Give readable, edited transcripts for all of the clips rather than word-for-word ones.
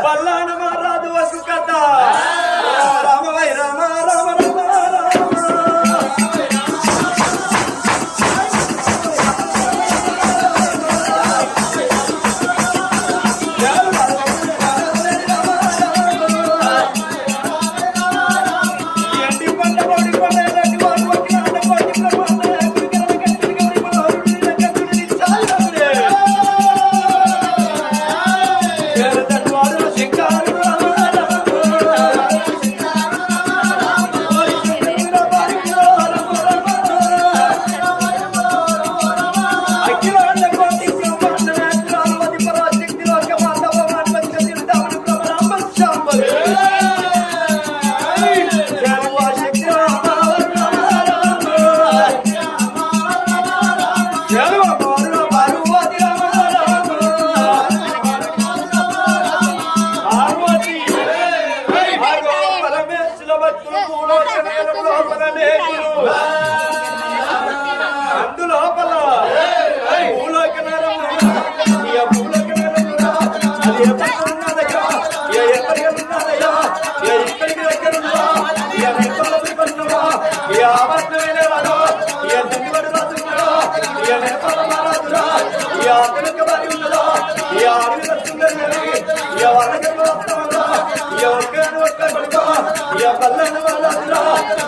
పల్లాన మారాదు వసు కథ రామ వై రామ రామ రామ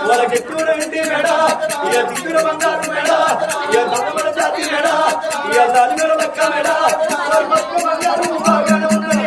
వాళ్ళకి ఎక్కువైంది మేడ ఇక దిక్కుల బంగారు మేడ ఇక దొంగల జాతి మేడ ఇక దాని లెక్క మేడ బంగారు బాగానే ఉన్నది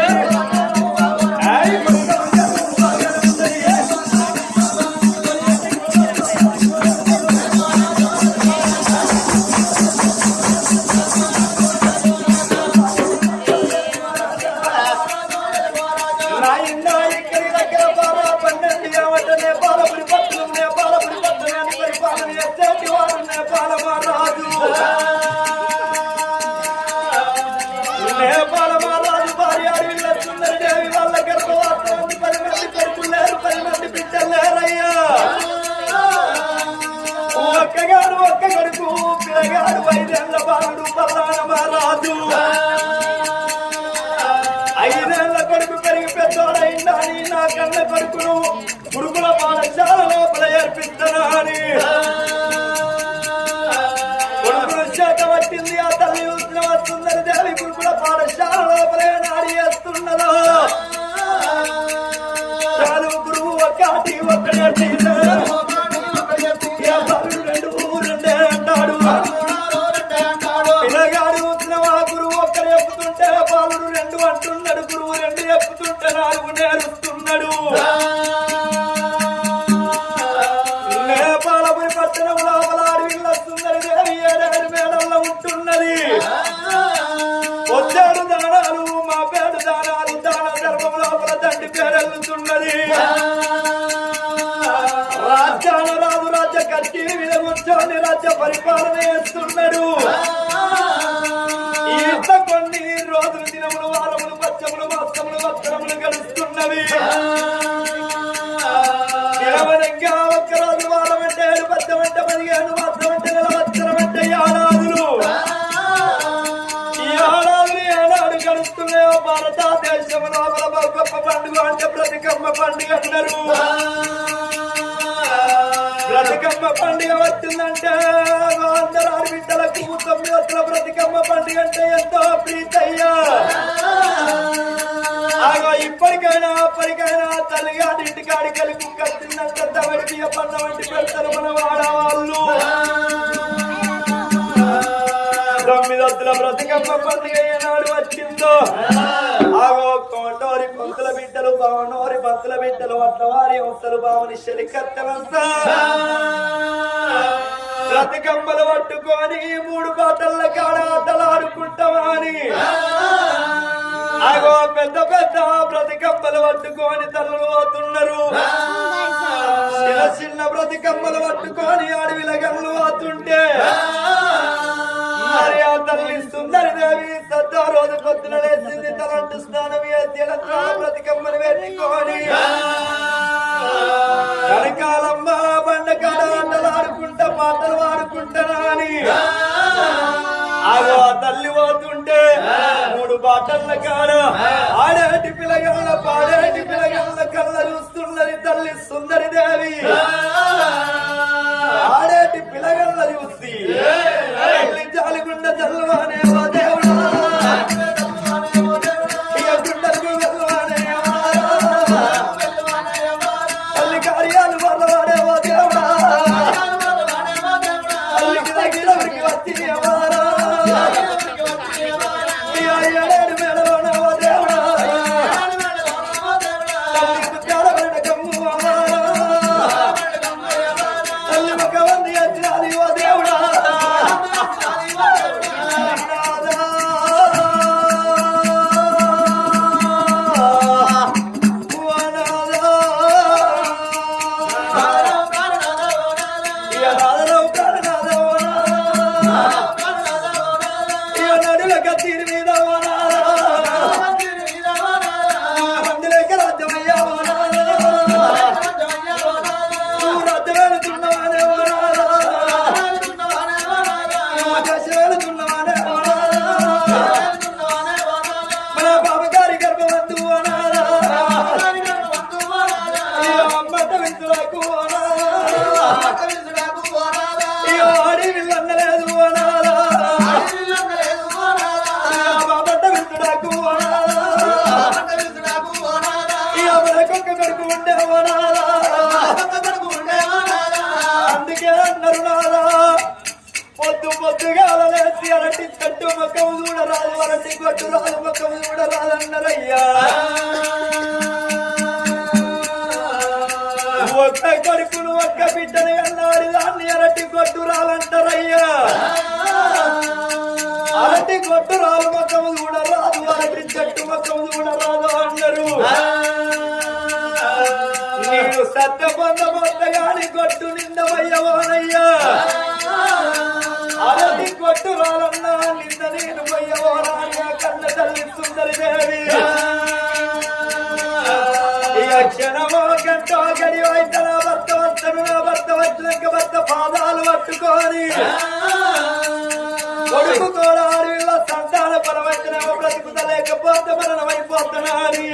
గురుకుల పాఠశాల లోపల ఏర్పిస్తున్నాని కొడుకులు శాఖ పట్టింది ఆ తల్లి వస్తుందని దేవి గురుకుల పాఠశాల లోపలే నాడి వేస్తున్నదో చాలు గురువు ఒకటి ఒక్కడే రెండే అంటాడు పిల్లగాడు వచ్చినవా గురువు ఒక్కడు చెప్పుతుంటే బాలుడు రెండు అంటున్నాడు గురువు రెండు చెప్పుతుంటే నాలుగు నేర్పుతున్నాడు నేపాలపురి పట్టణం లోపల అడవిలో సుందరి దేవి ఏడేడు మేడల్లో ఉంటున్నది వచ్చాడు దానాలు మా పేరు దానాలు దాన ధర్మం లోపల దండి పేరెళ్తున్నది రాజ్యాన రాజు రాజ్య కట్టి మీద కూర్చొని రాజ్య పరిపాలన చేస్తున్నాడు ఇంత కొన్ని రోజులు దినములు వారములు పచ్చములు మాసములు వస్త్రములు గడుస్తున్నవి నిలవనంగా ఒక్క రోజు వారం అంటే 7 పచ్చం అంటే 15 మాసం అంటే నెల వస్త్రం అంటే ఏడాదులు ఈ ఏడాదులు ఏనాడు గడుస్తున్నాయో భారతదేశం లోపల గొప్ప పండుగ అంటే బ్రతికమ్మ పండుగ అన్నారు బ్రతికమ్మ పండుగ వచ్చిందంటే అందరూ ఆడబిడ్డలకు 9 రోజుల బ్రతికమ్మ పండుగ అంటే ఎంతో ప్రీతయ్యా ఇప్పటికైనా అప్పటికైనా తల్లిగాడి ఇంటికాడికి వెళ్ళి కుక్కొచ్చిందంటే తమిడి బియ్య పండ వంటి పెడతారు మన వాడవాళ్ళు 9 రోజుల బ్రతికమ్మ పండుగ ఏనాడు వచ్చిందో కోటోరి పంతుల బిడ్డలు బావనోరి పంతుల బిడ్డలు అట్లవారి వంశలు బావని శలికత్తలంతా బ్రతికమ్మలు పట్టుకొని 3 బాటల కాడ ఆటలాడుకుంటామని ఆగో పెద్ద పెద్ద బ్రతికమ్మలు పట్టుకొని తల్లులు పోతున్నారు చిన్న చిన్న బ్రతికమ్మలు పట్టుకొని అడవిల గల్లు పోతుంటే మరి ఆ తల్లి సుందరి దేవి సద్దా రోజు పొద్దున లేచింది తలంటు స్నానం చేసి బ్రతికమ్మలు పెట్టుకొని కనకాలమ్మ బండకాడ ఆటలాడుకుంటా పాటలు పాడుకుంటారా అని ఆ తల్లి పోతుంటే 3 బాటల కాడ ఆడేటి పిల్లగాళ్ళ సుందరి దేవి ఆడేటి పిలగల్ల చూసి జాలిగుండ జల్వానే ఓ దేవుడా ఇక గుండెలకు వెళ్ళవానే తల్లి కార్యాలు వల్లవాడే ఓ దేవుడా తల్లికి దగ్గరికి వచ్చి అవారా ఏడేడు మేడలోనే ఓ దేవుడా తల్లి జాడబడిన కమ్ము అవారా తల్లి ఒక వంది వచ్చినది ఓ దేవుడా అందుకే అన్నారు నాదా పొద్దు పొద్దుగా లేచి అరటి చెట్టు మొక్కము చూడరాదు అరటి కొట్టు రాదు మొక్కము చూడరాదన్నారయ్యా ఒక్క కొడుకును ఒక్క బిడ్డని అన్నాడు దాన్ని అరటి కొట్టు రాలంటారయ్యా అరటి కొట్టు రాదు మొక్కము చూడరాదు అరటి చెట్టు మొక్కము చూడరాదు అన్నారు నీవు సత్య పొందబోతగాని కొట్టు నిందవయ్యవోనయ్యా అరటి కొట్టు రాలన్నా నింద నేను పోయ్యవోనాయ్యా కన్న తల్లి సుందరి దేవి ఇక క్షణమో గంటో గడి అయితే నా భర్త వస్తాను నా భర్త వచ్చినాక భర్త పాదాలు పట్టుకొని కొడుకు తోడాడు సంతాన పరవచ్చినేమో బ్రతుకుతలేకపోతే మరణమైపోతున్నాడు